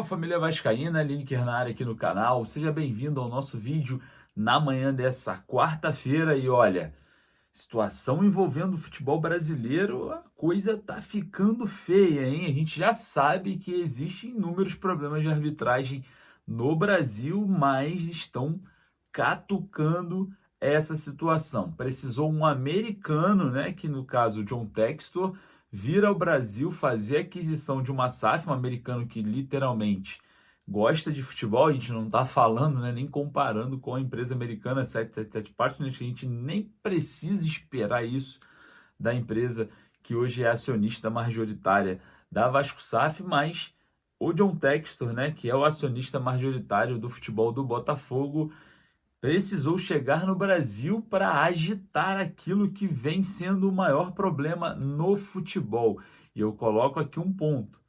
Salve família vascaína, Lineker na área aqui no canal. Seja bem-vindo ao nosso vídeo na manhã dessa quarta-feira. E olha, situação envolvendo o futebol brasileiro, a coisa tá ficando feia, hein? A gente já sabe que existem inúmeros problemas de arbitragem no Brasil, mas estão catucando essa situação. Precisou um americano, né, que no caso John Textor, vir ao Brasil fazer a aquisição de uma SAF, um americano que literalmente gosta de futebol. A gente não está falando, né, nem comparando com a empresa americana 777 Partners, que a gente nem precisa esperar isso da empresa que hoje é acionista majoritária da Vasco SAF, mas o John Textor, né, que é o acionista majoritário do futebol do Botafogo, precisou chegar no Brasil para agitar aquilo que vem sendo o maior problema no futebol. E eu coloco aqui um ponto.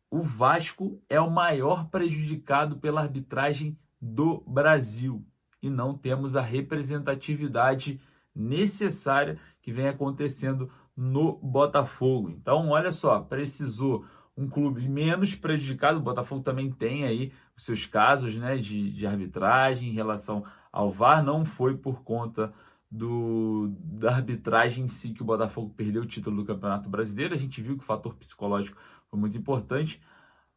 O Vasco é o maior prejudicado pela arbitragem do Brasil. E não temos a representatividade necessária que vem acontecendo no Botafogo. Então, olha só, precisou um clube menos prejudicado. O Botafogo também tem aí os seus casos, né, de arbitragem em relação ao VAR. Não foi por conta da arbitragem em si que o Botafogo perdeu o título do Campeonato Brasileiro. A gente viu que o fator psicológico foi muito importante.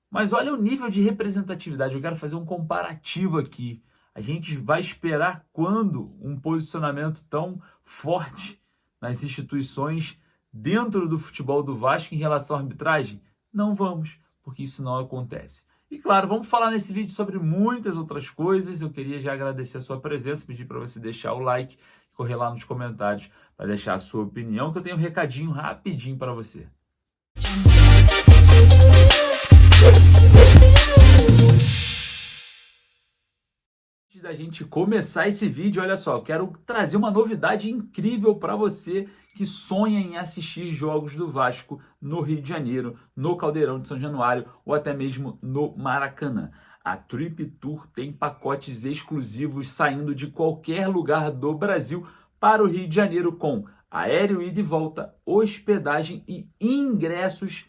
Mas olha o nível de representatividade. Eu quero fazer um comparativo aqui. A gente vai esperar quando um posicionamento tão forte nas instituições dentro do futebol do Vasco em relação à arbitragem? Não vamos, porque isso não acontece. E claro, vamos falar nesse vídeo sobre muitas outras coisas. Eu queria já agradecer a sua presença, pedir para você deixar o like, correr lá nos comentários para deixar a sua opinião, que eu tenho um recadinho rapidinho para você. Antes da gente começar esse vídeo, olha só, eu quero trazer uma novidade incrível para você que sonha em assistir jogos do Vasco no Rio de Janeiro, no Caldeirão de São Januário ou até mesmo no Maracanã. A Trip Tour tem pacotes exclusivos saindo de qualquer lugar do Brasil para o Rio de Janeiro com aéreo ida e volta, hospedagem e ingressos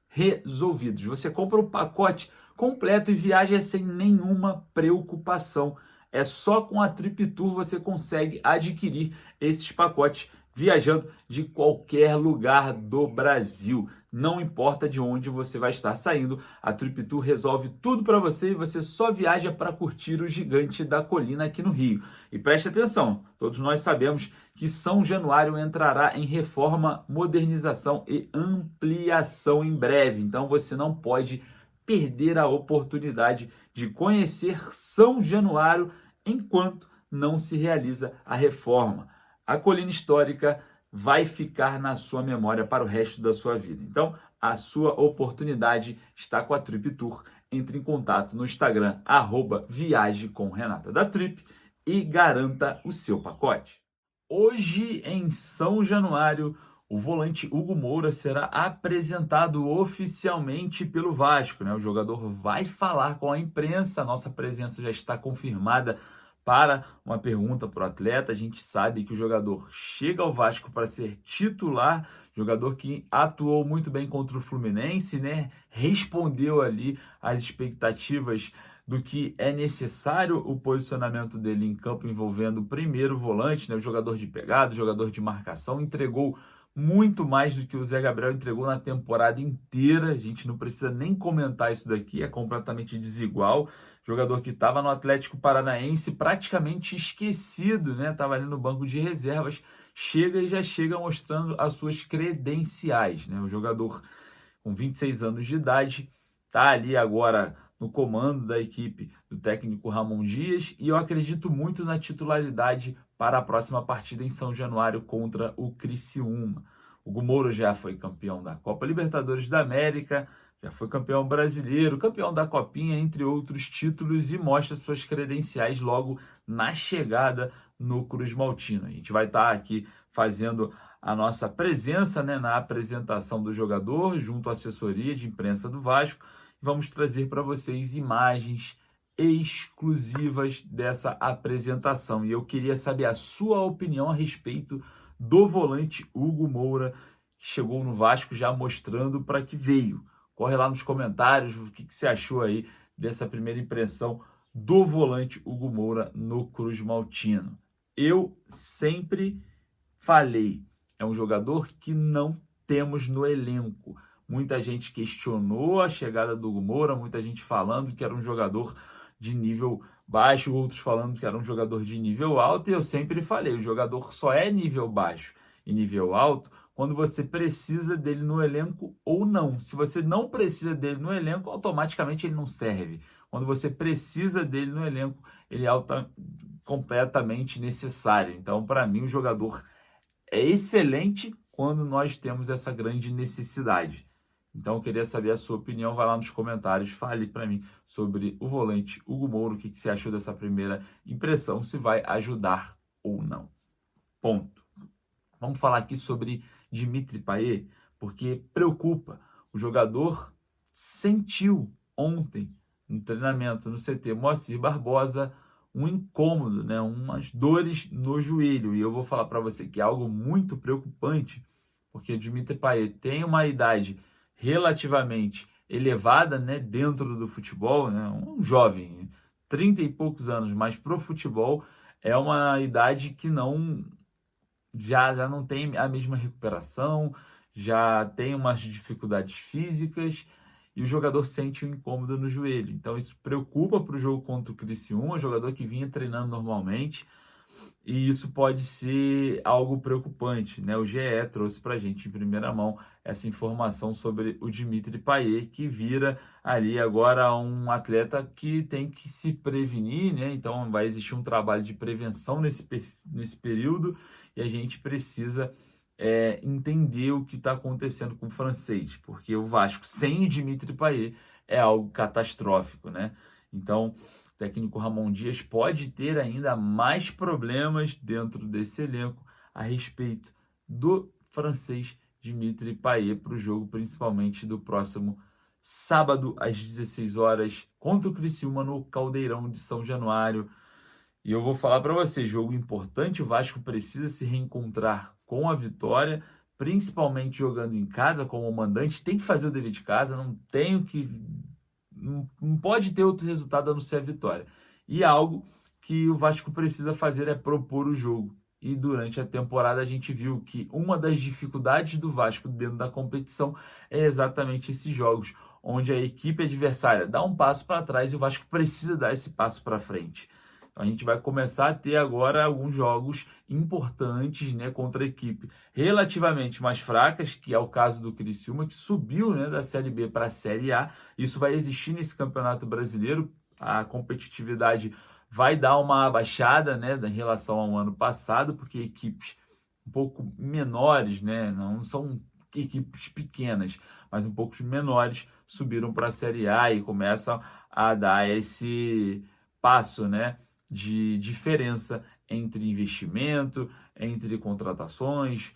resolvidos. Você compra o pacote completo e viaja sem nenhuma preocupação. É só com a Trip Tour você consegue adquirir esses pacotes viajando de qualquer lugar do Brasil. Não importa de onde você vai estar saindo, a Trip Tour resolve tudo para você e você só viaja para curtir o gigante da colina aqui no Rio. E preste atenção, todos nós sabemos que São Januário entrará em reforma, modernização e ampliação em breve. Então você não pode perder a oportunidade de conhecer São Januário enquanto não se realiza a reforma. A colina histórica vai ficar na sua memória para o resto da sua vida. Então, a sua oportunidade está com a Trip Tour. Entre em contato no Instagram, @viagecomrenata da Trip e garanta o seu pacote. Hoje, em São Januário, o volante Hugo Moura será apresentado oficialmente pelo Vasco, né? O jogador vai falar com a imprensa, a nossa presença já está confirmada para uma pergunta para o atleta. A gente sabe que o jogador chega ao Vasco para ser titular, jogador que atuou muito bem contra o Fluminense, né? Respondeu ali às expectativas do que é necessário o posicionamento dele em campo envolvendo o primeiro volante, né? O jogador de pegada, o jogador de marcação, entregou muito mais do que o Zé Gabriel entregou na temporada inteira. A gente não precisa nem comentar isso daqui, é completamente desigual. Jogador que estava no Atlético Paranaense praticamente esquecido, né? Estava ali no banco de reservas, chega e já chega mostrando as suas credenciais, né? O jogador com 26 anos de idade está ali agora no comando da equipe do técnico Ramon Dias e eu acredito muito na titularidade para a próxima partida em São Januário contra o Criciúma. O Hugo Moura já foi campeão da Copa Libertadores da América, já foi campeão brasileiro, campeão da Copinha, entre outros títulos, e mostra suas credenciais logo na chegada no Cruz Maltino. A gente vai estar aqui fazendo a nossa presença, né, na apresentação do jogador, junto à assessoria de imprensa do Vasco. Vamos trazer para vocês imagens exclusivas dessa apresentação. E eu queria saber a sua opinião a respeito do volante Hugo Moura, que chegou no Vasco já mostrando para que veio. Corre lá nos comentários o que você achou aí dessa primeira impressão do volante Hugo Moura no Cruz Maltino. Eu sempre falei, é um jogador que não temos no elenco. Muita gente questionou a chegada do Hugo Moura, muita gente falando que era um jogador de nível baixo, outros falando que era um jogador de nível alto, e eu sempre falei, o jogador só é nível baixo e nível alto quando você precisa dele no elenco ou não. Se você não precisa dele no elenco, automaticamente ele não serve. Quando você precisa dele no elenco, ele é completamente necessário. Então, para mim, o jogador é excelente quando nós temos essa grande necessidade. Então, eu queria saber a sua opinião. Vai lá nos comentários, fale para mim sobre o volante Hugo Moura, o que você achou dessa primeira impressão, se vai ajudar ou não. Ponto. Vamos falar aqui sobre Dimitri Payet, porque preocupa. O jogador sentiu ontem, no treinamento no CT Moacir Barbosa, um incômodo, né? Umas dores no joelho. E eu vou falar para você que é algo muito preocupante, porque Dimitri Payet tem uma idade relativamente elevada, né, dentro do futebol, né? Um jovem, 30 e poucos anos, mas pro futebol é uma idade que já não tem a mesma recuperação, já tem umas dificuldades físicas e o jogador sente um incômodo no joelho. Então isso preocupa para o jogo contra o Criciúma, um jogador que vinha treinando normalmente, e isso pode ser algo preocupante, né? O GE trouxe para a gente em primeira mão essa informação sobre o Dimitri Payet, que vira ali agora um atleta que tem que se prevenir, né? Então vai existir um trabalho de prevenção nesse período e a gente precisa entender o que está acontecendo com o francês, porque o Vasco sem o Dimitri Payet é algo catastrófico, né? Então o técnico Ramon Dias pode ter ainda mais problemas dentro desse elenco a respeito do francês Dimitri Payet para o jogo, principalmente do próximo sábado às 16 horas contra o Criciúma no Caldeirão de São Januário. E eu vou falar para você, jogo importante, o Vasco precisa se reencontrar com a vitória, principalmente jogando em casa como mandante, tem que fazer o dever de casa, não pode ter outro resultado a não ser a vitória. E algo que o Vasco precisa fazer é propor o jogo. E durante a temporada a gente viu que uma das dificuldades do Vasco dentro da competição é exatamente esses jogos, onde a equipe adversária dá um passo para trás e o Vasco precisa dar esse passo para frente. Então, a gente vai começar a ter agora alguns jogos importantes, né, contra a equipe relativamente mais fracas, que é o caso do Criciúma, que subiu, né, da Série B para a Série A. Isso vai existir nesse Campeonato Brasileiro. A competitividade vai dar uma abaixada, né, em relação ao ano passado, porque equipes um pouco menores, né, não são equipes pequenas, mas um pouco menores, subiram para a Série A e começam a dar esse passo, né, de diferença entre investimento, entre contratações,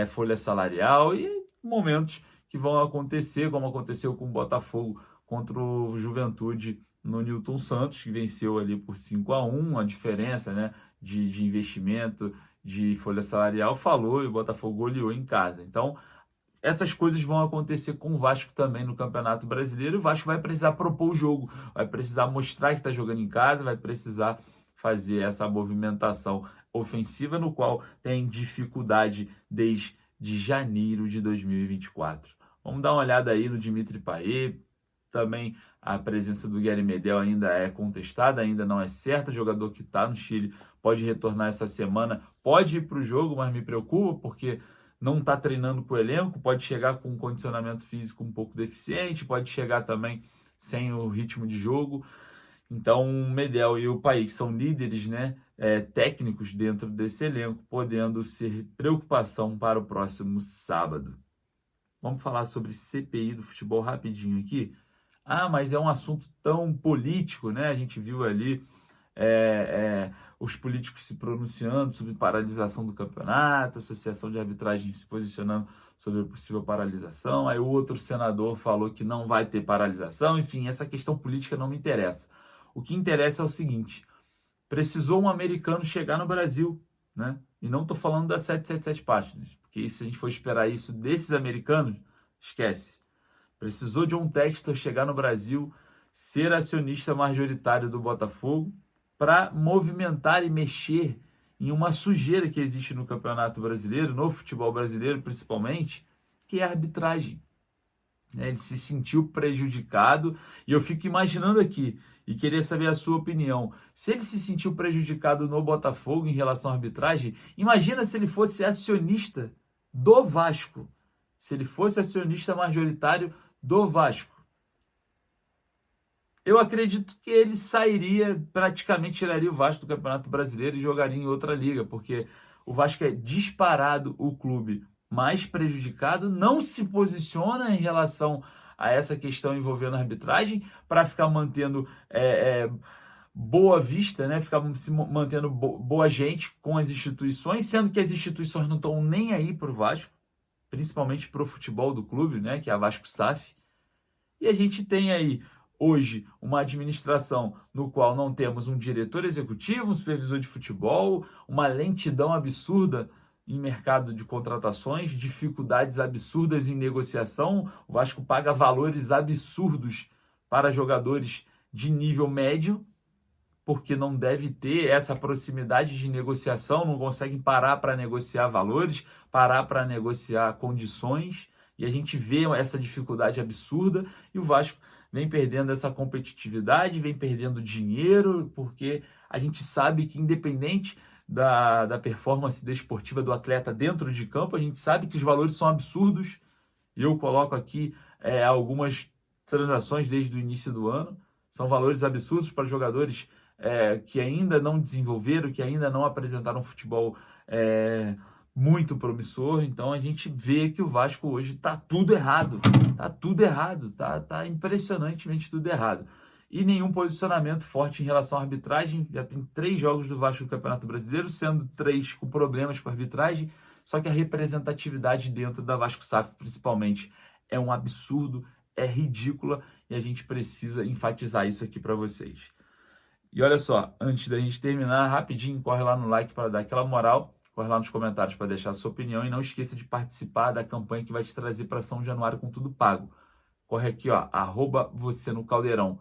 folha salarial e momentos que vão acontecer, como aconteceu com o Botafogo contra o Juventude no Newton Santos, que venceu ali por 5-1, a diferença, né, de investimento, de folha salarial, falou e o Botafogo goleou em casa. Então, essas coisas vão acontecer com o Vasco também no Campeonato Brasileiro. O Vasco vai precisar propor o jogo, vai precisar mostrar que está jogando em casa, vai precisar fazer essa movimentação ofensiva, no qual tem dificuldade desde janeiro de 2024. Vamos dar uma olhada aí no Dimitri Payet. Também a presença do Guilherme Medel ainda é contestada, ainda não é certa. O jogador que está no Chile pode retornar essa semana, pode ir para o jogo, mas me preocupa porque não está treinando com o elenco, pode chegar com um condicionamento físico um pouco deficiente, pode chegar também sem o ritmo de jogo. Então, o Medel e o Payet são líderes, né, técnicos dentro desse elenco, podendo ser preocupação para o próximo sábado. Vamos falar sobre CPI do futebol rapidinho aqui. Ah, mas é um assunto tão político, né? A gente viu ali os políticos se pronunciando sobre paralisação do campeonato, a Associação de Arbitragem se posicionando sobre a possível paralisação, aí o outro senador falou que não vai ter paralisação, enfim, essa questão política não me interessa. O que interessa é o seguinte, precisou um americano chegar no Brasil, né? E não estou falando das 777 páginas, porque se a gente for esperar isso desses americanos, esquece. Precisou de um Textor chegar no Brasil, ser acionista majoritário do Botafogo para movimentar e mexer em uma sujeira que existe no Campeonato Brasileiro, no futebol brasileiro principalmente, que é a arbitragem. Ele se sentiu prejudicado e eu fico imaginando aqui e queria saber a sua opinião. Se ele se sentiu prejudicado no Botafogo em relação à arbitragem, imagina se ele fosse acionista do Vasco. Se ele fosse acionista majoritário do Vasco. Eu acredito que ele sairia, praticamente tiraria o Vasco do Campeonato Brasileiro e jogaria em outra liga, porque o Vasco é disparado o clube mais prejudicado, não se posiciona em relação a essa questão envolvendo a arbitragem para ficar mantendo boa vista, né? Ficar se mantendo boa gente com as instituições, sendo que as instituições não estão nem aí para o Vasco, principalmente para o futebol do clube, né? Que é a Vasco SAF. E a gente tem aí hoje uma administração no qual não temos um diretor executivo, um supervisor de futebol, uma lentidão absurda em mercado de contratações, dificuldades absurdas em negociação. O Vasco paga valores absurdos para jogadores de nível médio, porque não deve ter essa proximidade de negociação, não conseguem parar para negociar valores, parar para negociar condições, e a gente vê essa dificuldade absurda, e o Vasco vem perdendo essa competitividade, vem perdendo dinheiro, porque a gente sabe que independente da performance desportiva do atleta dentro de campo, a gente sabe que os valores são absurdos. Eu coloco aqui algumas transações desde o início do ano, são valores absurdos para jogadores que ainda não desenvolveram, que ainda não apresentaram futebol muito promissor. Então a gente vê que o Vasco hoje está tudo errado, tá impressionantemente tudo errado. E nenhum posicionamento forte em relação à arbitragem. Já tem 3 jogos do Vasco no Campeonato Brasileiro, sendo 3 com problemas com a arbitragem, só que a representatividade dentro da Vasco SAF, principalmente, é um absurdo, é ridícula, e a gente precisa enfatizar isso aqui para vocês. E olha só, antes da gente terminar, rapidinho, corre lá no like para dar aquela moral, corre lá nos comentários para deixar a sua opinião e não esqueça de participar da campanha que vai te trazer para São Januário com tudo pago. Corre aqui, ó, @você-no-caldeirão.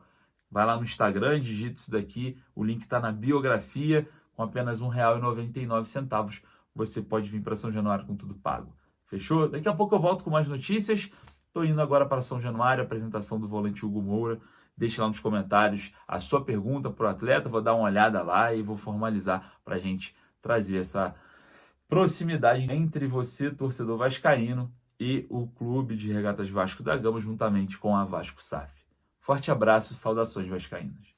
Vai lá no Instagram, digita isso daqui, o link está na biografia, com apenas R$ 1,99. Você pode vir para São Januário com tudo pago. Fechou? Daqui a pouco eu volto com mais notícias. Estou indo agora para São Januário, apresentação do volante Hugo Moura. Deixe lá nos comentários a sua pergunta para o atleta, vou dar uma olhada lá e vou formalizar para a gente trazer essa proximidade entre você, torcedor vascaíno, e o Clube de Regatas Vasco da Gama, juntamente com a Vasco SAF. Forte abraço, saudações vascaínas.